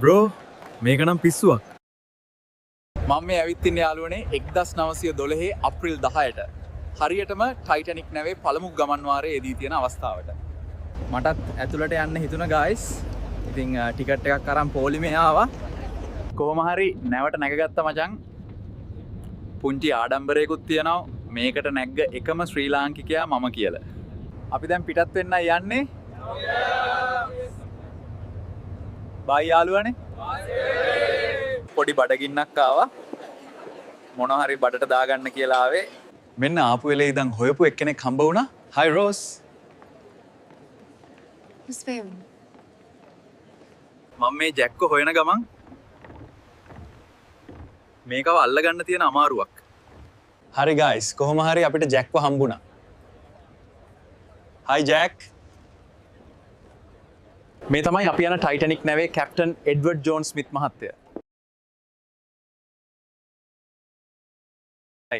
Bro මේක නම් පිස්සුවක්. මම මේ ඇවිත් ඉන්නේ යාළුවනේ 1912 අප්‍රේල් 10ට. හරියටම ටයිටැනික් නැවේ පළමු ගමන් වාරයේ යෙදී තියෙන අවස්ථාවට. මටත් ඇතුළට යන්න හිතුණා ගායිස්. ඉතින් ටිකට් එකක් අරන් පොලිමේ ආවා. කොහොම හරි නැවට නැගගත්තා මචං. පුංචි ආඩම්බරයකුත් තියෙනවා. මේකට නැග්ග එකම ශ්‍රී ලාංකිකයා මම කියලා. අපි දැන් පිටත් වෙන්න යන්නේ. බයි යාළුවනේ. පොඩි බඩගින්නක් ආවා. මොන හරි බඩට දාගන්න කියලා ආවේ. මෙන්න ආපු වෙලේ ඉඳන් හොයපු එක්කෙනෙක් හම්බ වුණා. හයි රෝස්. මම මේ ජැක්ව හොයන ගමන් මේකව අල්ලගන්න තියෙන අමාරුවක්. හරි ගයිස් කොහොම හරි අපිට ජැක්ව හම්බුණා. Hi Jack. මේ තමයි අපි යන ටයිටැනික් නැවේ කැප්ටන් එඩ්වර්ඩ් ජෝන් ස්මිත් මහත්තයා.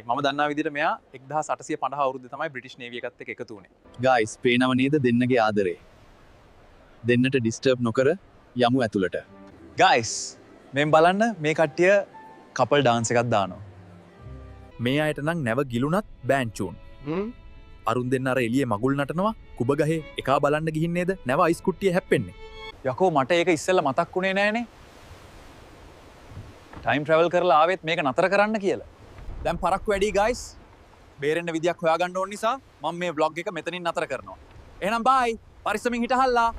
මම දන්නා විදිහට මෙයා 1850 අවුරුද්දේ තමයි බ්‍රිටිෂ් නේවි එකත් එක්ක එකතු වුණේ. ගයිස් පේනව නේද දෙන්නගේ ආදරේ. දෙන්නට ඩිස්ටර්බ් නොකර යමු ඇතුළට. ගයිස් මෙන් බලන්න මේ කට්ටිය කපල් ඩාන්ස් එකක් දානවා. මේ අයට නම් නැව ගිලුණත් බෑන්ඩ් චූන්. අරුන් දෙන්න අර එළියේ මගුල් නටනවා කුබ ගහේ එකා බලන්න ගිහින් නේද නැව අයිස් කුට්ටිය හැප්පෙන්නේ. යකෝ මට ඒක ඉස්සෙල්ලා මතක් වුණේ නෑනේ. ටයිම් ට්‍රැවල් කරලා ආවෙත් මේක නතර කරන්න කියලා. දැන් පරක්කු වැඩි ගයිස්. බේරෙන්න විදියක් හොයාගන්න ඕන නිසා මම මේ vlog එක මෙතනින් නතර කරනවා. එහෙනම් බයි. පරිස්සමින් හිටහල්ලා.